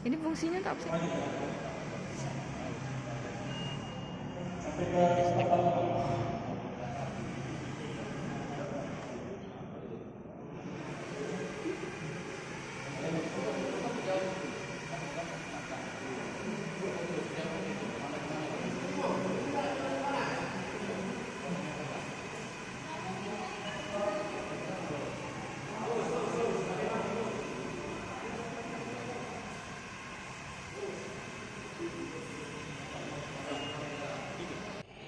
Ini fungsinya tak apa sih?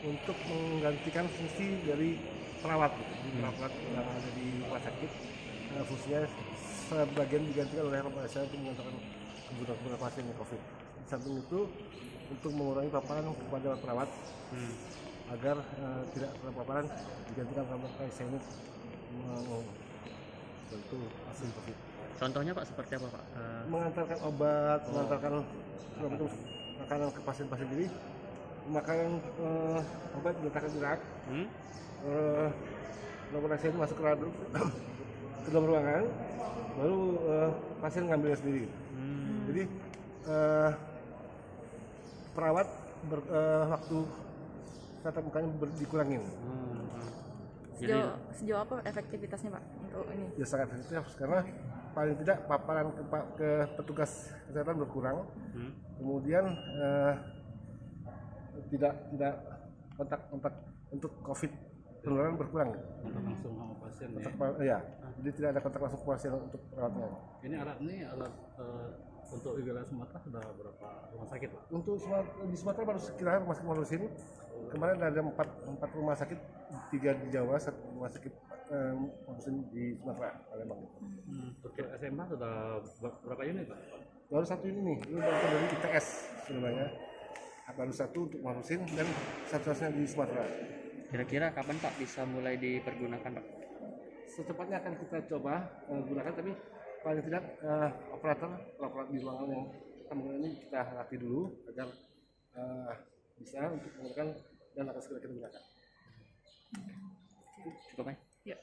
Untuk menggantikan fungsi dari perawat, perawat yang ada di rumah sakit. Fungsinya sebagian digantikan oleh rumah saya untuk mengantarkan kebutuhan pasien yang COVID. Di samping itu untuk mengurangi paparan kepada perawat agar tidak terpaparan, digantikan sama klinik itu pasien COVID. Contohnya Pak seperti apa Pak? Mengantarkan obat, mengantarkan makanan ke pasien-pasien ini. Makanan obat diletakkan di rak, lalu pasien masuk ke dalam ruangan, baru pasien ngambilnya sendiri. Jadi perawat waktu tatap mukanya dikurangin. Sejauh apa efektivitasnya Pak untuk ini? Ya sangat efektif karena paling tidak paparan ke petugas kesehatan berkurang. Kemudian tidak kontak untuk COVID penularan berkurang. Kontak langsung sama pasien ya. Jadi tidak ada kontak langsung pasien untuk perawatnya. Ini alat untuk Igala Sumatera sudah berapa rumah sakit Pak? Untuk di Sumatera baru sekitar rumah sakit Malusin. Kemarin ada 4 rumah sakit, 3 di Jawa, 1 rumah sakit Malusin di Sumatera, Palembang. Untuk SMA sudah berapa unit Pak? Baru 1 ini baru dari ITS sebenarnya. Baru 1 untuk Malusin dan 1-nya di Sumatera. Kira-kira kapan Pak bisa mulai dipergunakan Pak? Secepatnya akan kita coba gunakan, tapi paling tidak operator di ruangan yang kami ini kita latih dulu agar bisa untuk menggunakan dan akan segera kita gunakan. Cukup Pak? Ya.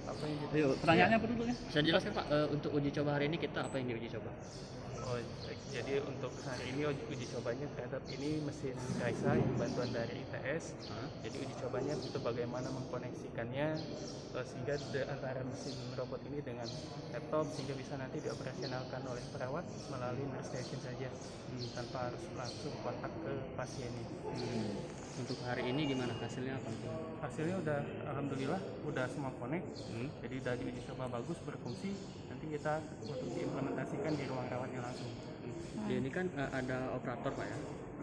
Apa yang Ayo, pertanyaannya apa dulu ya? bisa dijelaskan Pak, untuk uji coba hari ini kita apa yang diuji coba? Oh, jadi untuk hari ini uji cobanya terhadap ini mesin Kaisa yang bantuan dari ITS. Jadi uji cobanya itu bagaimana mengkoneksikannya sehingga antara mesin robot ini dengan laptop sehingga bisa nanti dioperasionalkan oleh perawat melalui nurse station saja tanpa harus langsung kontak ke pasien ini. Untuk hari ini gimana hasilnya apa? Hasilnya udah alhamdulillah udah semua connect. Jadi dari uji coba bagus berfungsi. Nanti kita untuk diimplementasikan di ruang rawatnya langsung. Ya, ini kan ada operator Pak ya.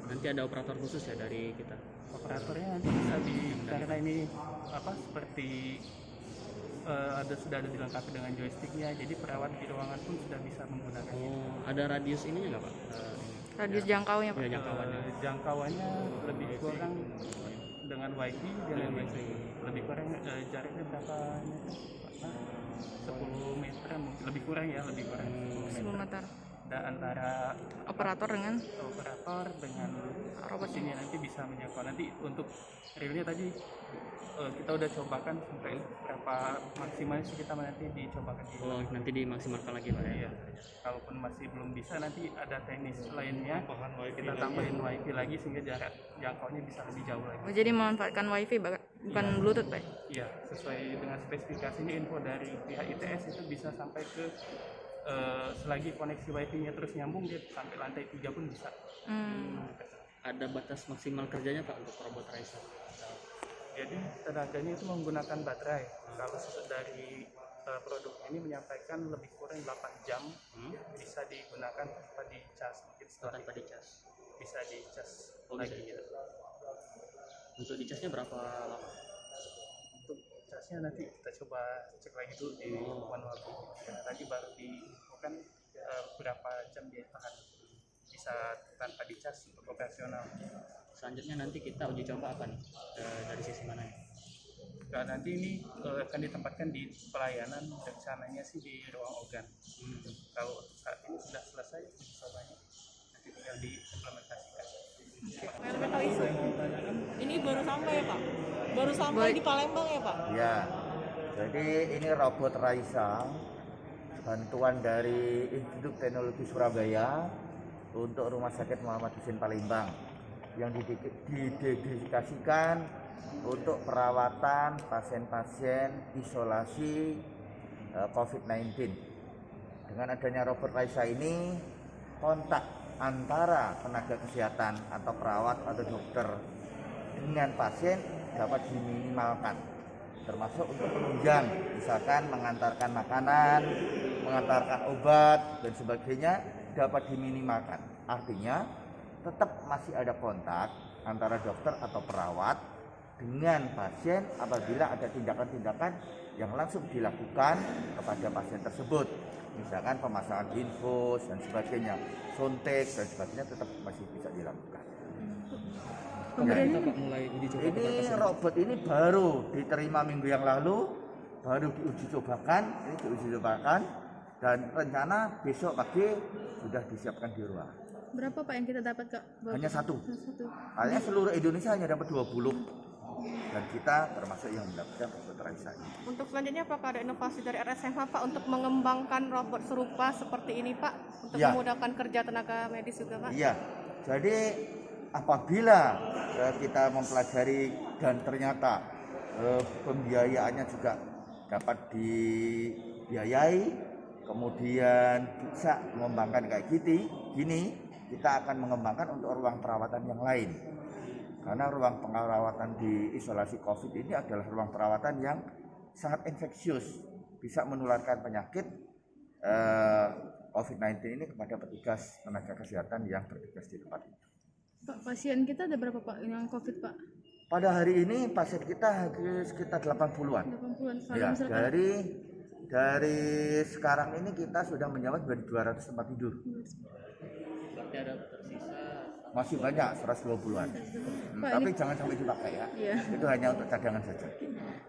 Nanti ada operator khusus ya dari kita. Operatornya nanti bisa karena ini seperti sudah ada dilengkapi dengan joysticknya, jadi perawat di ruangan pun sudah bisa menggunakannya. Oh, ada radius ininya nggak Pak? Radius jangkaunya Pak? Ya, jangkauannya. Jangkauannya lebih kurang dengan wifi dengan wifi lebih kurang jaraknya berapa meter? 10 meter mungkin lebih kurang ya, lebih kurang 10 meter. Dan antara Operator dengan robot ini nanti bisa menyangkau. Nanti untuk realnya tadi kita udah cobakan sampai berapa maksimalnya sih kita nanti dicobakan di. Oh, nanti dimaksimalkan lagi Pak ya. Iya. Kalaupun masih belum bisa nanti ada teknis lainnya kita tambahin wifi lagi sehingga jarak jangkaunya bisa lebih jauh lagi. Oh, jadi memanfaatkan wifi bukan Bluetooth Pak? Iya, sesuai dengan spesifikasinya info dari pihak ITS itu bisa sampai ke selagi koneksi wifi-nya terus nyambung dia sampai lantai 3 pun bisa. Ada batas maksimal kerjanya Pak untuk robot Raisa? Jadi tenaganya itu menggunakan baterai. Kalau dari produk ini menyampaikan lebih kurang 8 jam bisa digunakan tanpa dicas. Mungkin setelah Tanpa dicas? bisa dicas Bisa. lagi gitu. Untuk dicasnya berapa lama? Untuk casnya nanti kita coba cek lagi dulu di manual. Karena tadi baru bukan berapa jam dia tahan bisa tanpa dicas untuk operasional. Selanjutnya nanti kita uji coba apa nih? Dari sisi mana ya? Nah, nanti ini akan ditempatkan di pelayanan, rencananya sih di ruang organ. Kalau saat ini sudah selesai uji cobanya, nanti tinggal diimplementasikan. Ini baru sampai ya Pak? Baru sampai di Palembang ya Pak? Ya, jadi ini robot Raisa bantuan dari Institut Teknologi Surabaya untuk Rumah Sakit Muhammad Husin Palembang yang didedikasikan untuk perawatan pasien-pasien isolasi COVID-19. Dengan adanya Robot Raisa ini, kontak antara tenaga kesehatan atau perawat atau dokter dengan pasien dapat diminimalkan, termasuk untuk penunjang, misalkan mengantarkan makanan, mengantarkan obat dan sebagainya dapat diminimalkan. Artinya tetap masih ada kontak antara dokter atau perawat dengan pasien apabila ada tindakan-tindakan yang langsung dilakukan kepada pasien tersebut, misalkan pemasangan infus dan sebagainya, suntik dan sebagainya tetap masih bisa dilakukan. Kemudian kita Pak mulai uji coba Ini kepada pasien. robot ini baru diterima minggu yang lalu, baru diuji cobakan, dan rencana besok pagi sudah disiapkan di ruang. Berapa Pak yang kita dapat Kak? Hanya satu. Satu. Hanya seluruh Indonesia hanya dapat 20. Dan kita termasuk yang mendapatkan Robot Raisa ini. Untuk selanjutnya apakah ada inovasi dari RSMH Pak untuk mengembangkan robot serupa seperti ini Pak untuk Ya. memudahkan kerja tenaga medis juga Pak? Iya, jadi apabila kita mempelajari dan ternyata pembiayaannya juga dapat dibiayai, kemudian bisa mengembangkan kayak gini, kita akan mengembangkan untuk ruang perawatan yang lain. Karena ruang perawatan di isolasi COVID ini adalah ruang perawatan yang sangat infeksius, bisa menularkan penyakit COVID-19 ini kepada petugas tenaga kesehatan yang bertugas di tempat itu. Pak, pasien kita ada berapa Pak yang COVID Pak? Pada hari ini pasien kita sekitar 80-an. 80-an. Kalau Ya, misalkan dari sekarang ini kita sudah menjawab 200 tempat tidur. Berarti ada tersisa. Masih banyak 120-an. Pak, Tapi ini- jangan sampai dipakai ya. Iya. Itu hanya untuk cadangan saja.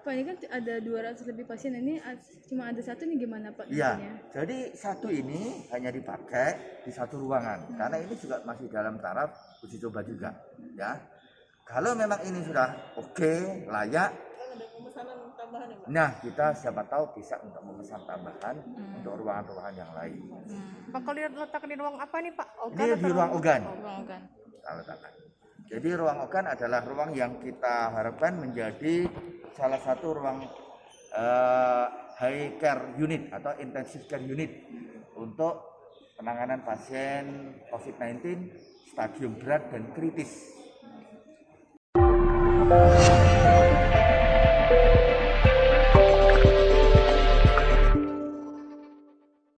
Pak, ini kan ada 200 lebih pasien, ini cuma ada satu nih, gimana Pak? Iya. nantinya? Jadi satu ini hanya dipakai di satu ruangan. Karena ini juga masih dalam taraf uji coba juga, ya. Kalau memang ini sudah oke, layak, Ada pemesanan tambahan ya Pak? nah kita siapa tahu bisa untuk memesan tambahan untuk ruangan-ruangan yang lain. Pak kalau diletakkan di ruang apa nih Pak? Ini di ruang organ. Ruang organ. Kita letakkan. Jadi ruang organ adalah ruang yang kita harapkan menjadi salah satu ruang high care unit atau intensive care unit untuk penanganan pasien COVID-19 stadium berat dan kritis.